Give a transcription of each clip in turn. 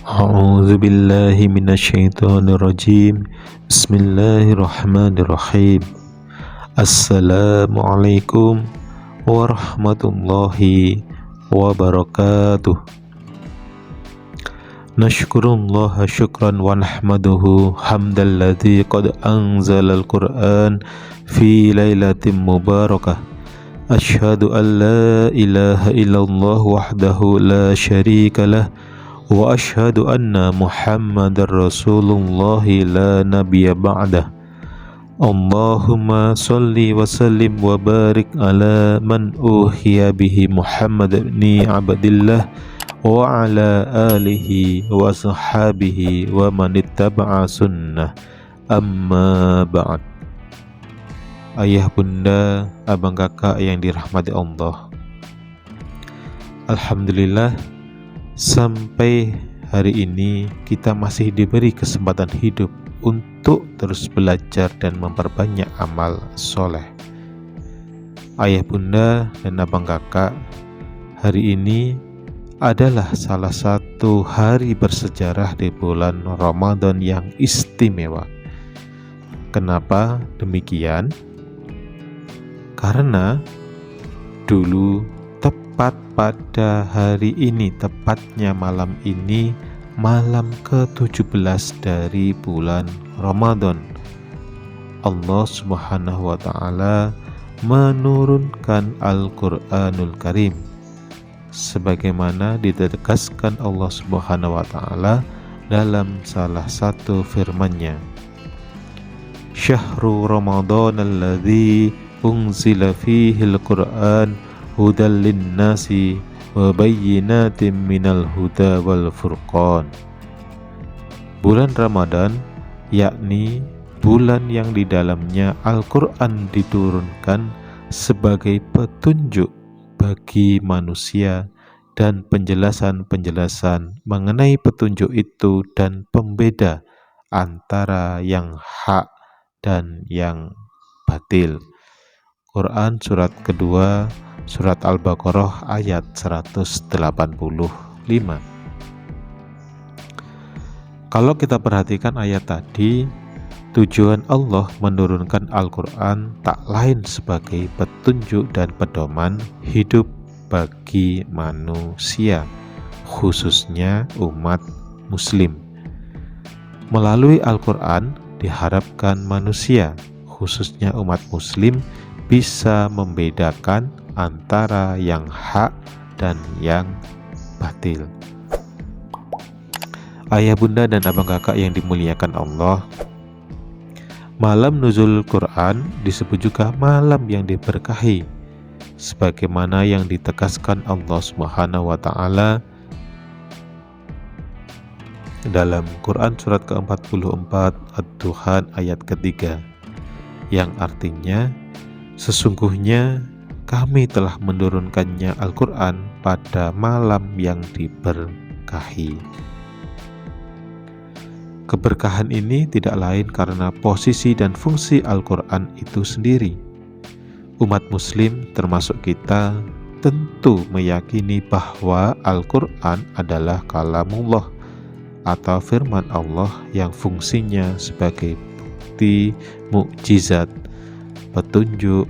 A'udzu billahi minasyaitonir rajim. Bismillahirrahmanirrahim. Assalamualaikum warahmatullahi wabarakatuh. Nashkurullaha syukran wa nahmaduhu hamdal ladzi qad anzalal Qur'an fi lailatin mubarakah. Asyhadu an la ilaha illallah wahdahu la syarika lah wa asyhadu anna Muhammadar Rasulullah la nabiyya ba'dah. Allahumma salli wa sallim wa barik ala man uhiya bihi Muhammad ibn Abdillah wa ala alihi wa sahbihi wa man ittaba'a sunnah, amma ba'd. Ayah, bunda, abang, kakak yang dirahmati Allah, alhamdulillah, sampai hari ini kita masih diberi kesempatan hidup untuk terus belajar dan memperbanyak amal soleh. Ayah, bunda, dan abang, kakak, hari ini adalah salah satu hari bersejarah di bulan Ramadan yang istimewa. Kenapa demikian? Karena dulu tepat pada hari ini, tepatnya malam ini, malam ke-17 dari bulan Ramadan, Allah Subhanahu wa Ta'ala menurunkan Al-Quranul Karim, sebagaimana ditegaskan Allah Subhanahu wa Ta'ala dalam salah satu firman-Nya, Syahrul Ramadan alladzi unzila fihil Qur'an hudal linnasi wa bayyinatin minal huda wal furqan. Bulan Ramadan, yakni bulan yang di dalamnya Al-Quran diturunkan sebagai petunjuk bagi manusia dan penjelasan-penjelasan mengenai petunjuk itu dan pembeda antara yang hak dan yang batil. Quran surat kedua, surat Al-Baqarah ayat 185. Kalau kita perhatikan ayat tadi, tujuan Allah menurunkan Al-Quran tak lain sebagai petunjuk dan pedoman hidup bagi manusia, khususnya umat muslim. Melalui Al-Quran diharapkan manusia, khususnya umat muslim, bisa membedakan antara yang hak dan yang batil. Ayah, bunda, dan abang, kakak yang dimuliakan Allah, malam nuzul Quran disebut juga malam yang diberkahi, sebagaimana yang ditegaskan Allah Subhanahu wa Ta'ala dalam Quran surat ke-44 Ad-Duhan ayat ketiga, yang artinya, sesungguhnya kami telah menurunkannya Al-Quran pada malam yang diberkahi. Keberkahan ini tidak lain karena posisi dan fungsi Al-Quran itu sendiri. Umat muslim termasuk kita tentu meyakini bahwa Al-Quran adalah kalamullah atau firman Allah yang fungsinya sebagai bukti mukjizat, petunjuk,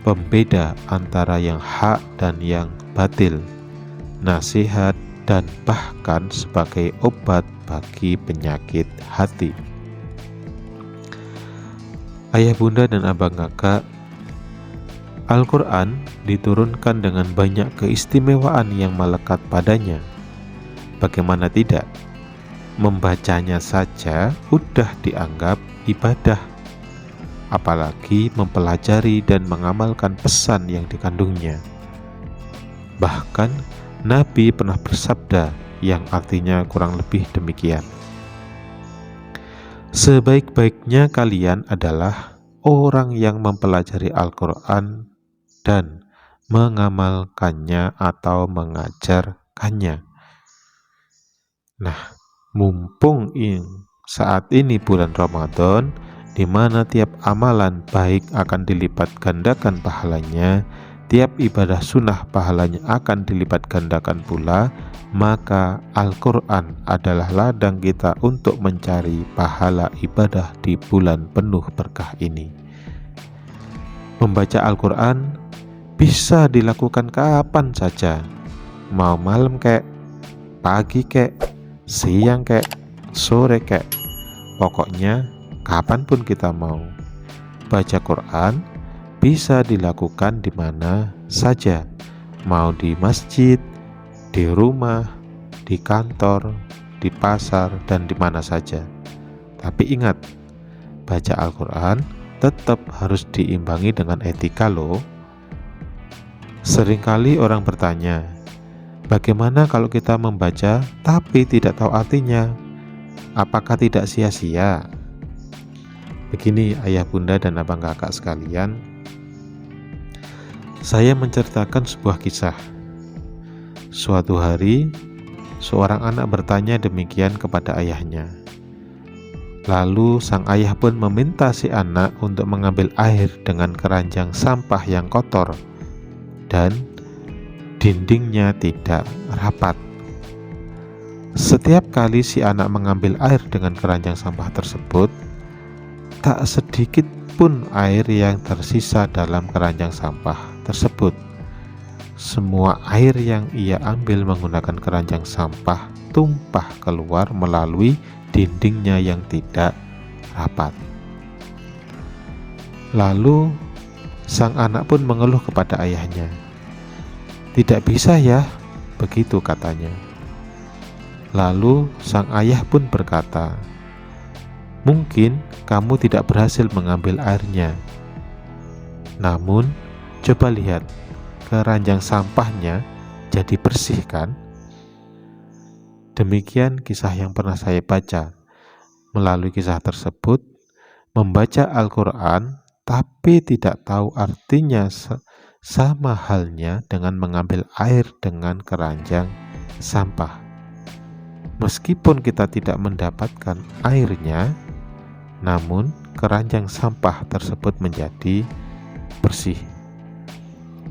pembeda antara yang hak dan yang batil, nasihat, dan bahkan sebagai obat bagi penyakit hati. Ayah, bunda, dan abang, kakak, Al-Quran diturunkan dengan banyak keistimewaan yang melekat padanya. Bagaimana tidak? Membacanya saja udah dianggap ibadah, apalagi mempelajari dan mengamalkan pesan yang dikandungnya. Bahkan Nabi pernah bersabda yang artinya kurang lebih demikian, sebaik-baiknya kalian adalah orang yang mempelajari Al-Quran dan mengamalkannya atau mengajarkannya. Nah, mumpung saat ini bulan Ramadan, di mana tiap amalan baik akan dilipat gandakan pahalanya, tiap ibadah sunnah pahalanya akan dilipat gandakan pula, maka Al-Quran adalah ladang kita untuk mencari pahala ibadah di bulan penuh berkah ini. Membaca Al-Quran bisa dilakukan kapan saja, mau malam kek, pagi kek, siang kek, sore kek, pokoknya kapanpun kita mau. Baca Quran bisa dilakukan di mana saja, mau di masjid, di rumah, di kantor, di pasar, dan di mana saja. Tapi ingat, baca Al-Quran tetap harus diimbangi dengan etika loh. Seringkali orang bertanya, bagaimana kalau kita membaca tapi tidak tahu artinya? Apakah tidak sia-sia? Begini ayah bunda dan abang kakak sekalian, saya menceritakan sebuah kisah. Suatu hari, seorang anak bertanya demikian kepada ayahnya. Lalu sang ayah pun meminta si anak untuk mengambil air dengan keranjang sampah yang kotor dan dindingnya tidak rapat. Setiap kali si anak mengambil air dengan keranjang sampah tersebut, tak sedikit pun air yang tersisa dalam keranjang sampah tersebut. Semua air yang ia ambil menggunakan keranjang sampah tumpah keluar melalui dindingnya yang tidak rapat. Lalu sang anak pun mengeluh kepada ayahnya. Tidak bisa ya, begitu katanya. Lalu sang ayah pun berkata, mungkin kamu tidak berhasil mengambil airnya. Namun, coba lihat, keranjang sampahnya jadi bersih kan? Demikian kisah yang pernah saya baca. Melalui kisah tersebut, membaca Al-Quran tapi tidak tahu artinya sama halnya dengan mengambil air dengan keranjang sampah. Meskipun kita tidak mendapatkan airnya, namun keranjang sampah tersebut menjadi bersih.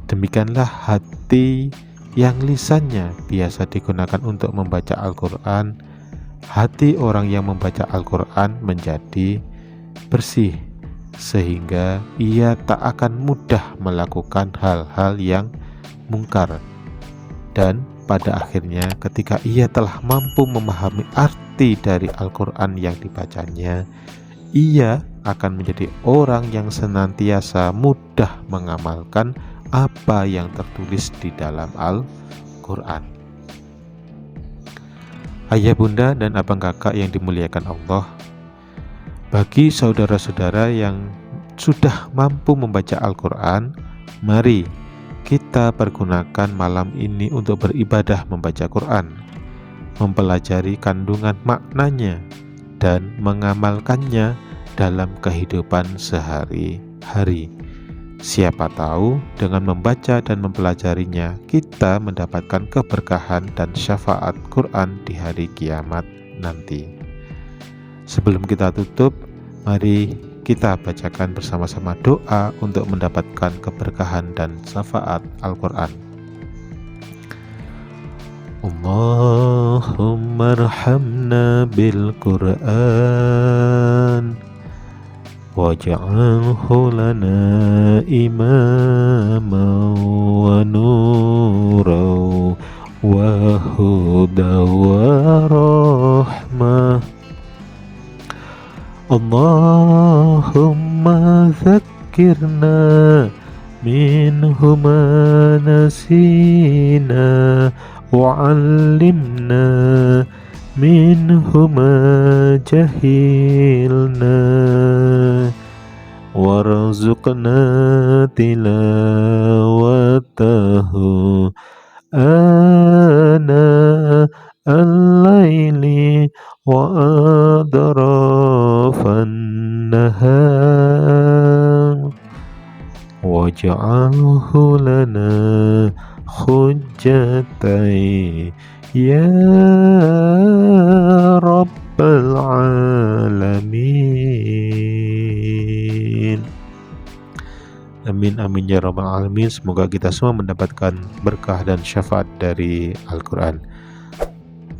Demikianlah hati yang lisannya biasa digunakan untuk membaca Al-Quran. Hati orang yang membaca Al-Quran menjadi bersih, sehingga ia tak akan mudah melakukan hal-hal yang mungkar. Dan pada akhirnya ketika ia telah mampu memahami arti dari Al-Quran yang dibacanya, ia akan menjadi orang yang senantiasa mudah mengamalkan apa yang tertulis di dalam Al-Quran. Ayah bunda dan abang kakak yang dimuliakan Allah, bagi saudara-saudara yang sudah mampu membaca Al-Quran, mari kita pergunakan malam ini untuk beribadah membaca Quran, mempelajari kandungan maknanya, dan mengamalkannya dalam kehidupan sehari-hari. Siapa tahu dengan membaca dan mempelajarinya, kita mendapatkan keberkahan dan syafaat Quran di hari kiamat nanti. Sebelum kita tutup, mari kita bacakan bersama-sama doa untuk mendapatkan keberkahan dan syafaat Al-Quran. Allahumma arhamna bil Quran waj'alhu lana imaman wa nuran wa hudan wa rahmah. Allahumma zakkirna minhu ma nasina wa'allimna minhu ma jahilna warzuqna tilawatahu ana al-laili wa adrafan nahar waj'alhu lana hujjatai ya rabbal alamin. Amin Amin amin ya rabbal alamin. Semoga kita semua mendapatkan berkah dan syafaat dari Al-Quran,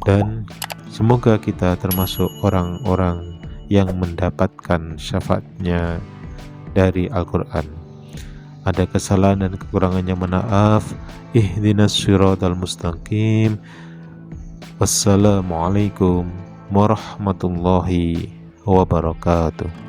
dan semoga kita termasuk orang-orang yang mendapatkan syafaatnya dari Al-Quran. Ada kesalahan dan kekurangannya, maaf. Ihdinas siratal mustaqim. Wassalamualaikum warahmatullahi wabarakatuh.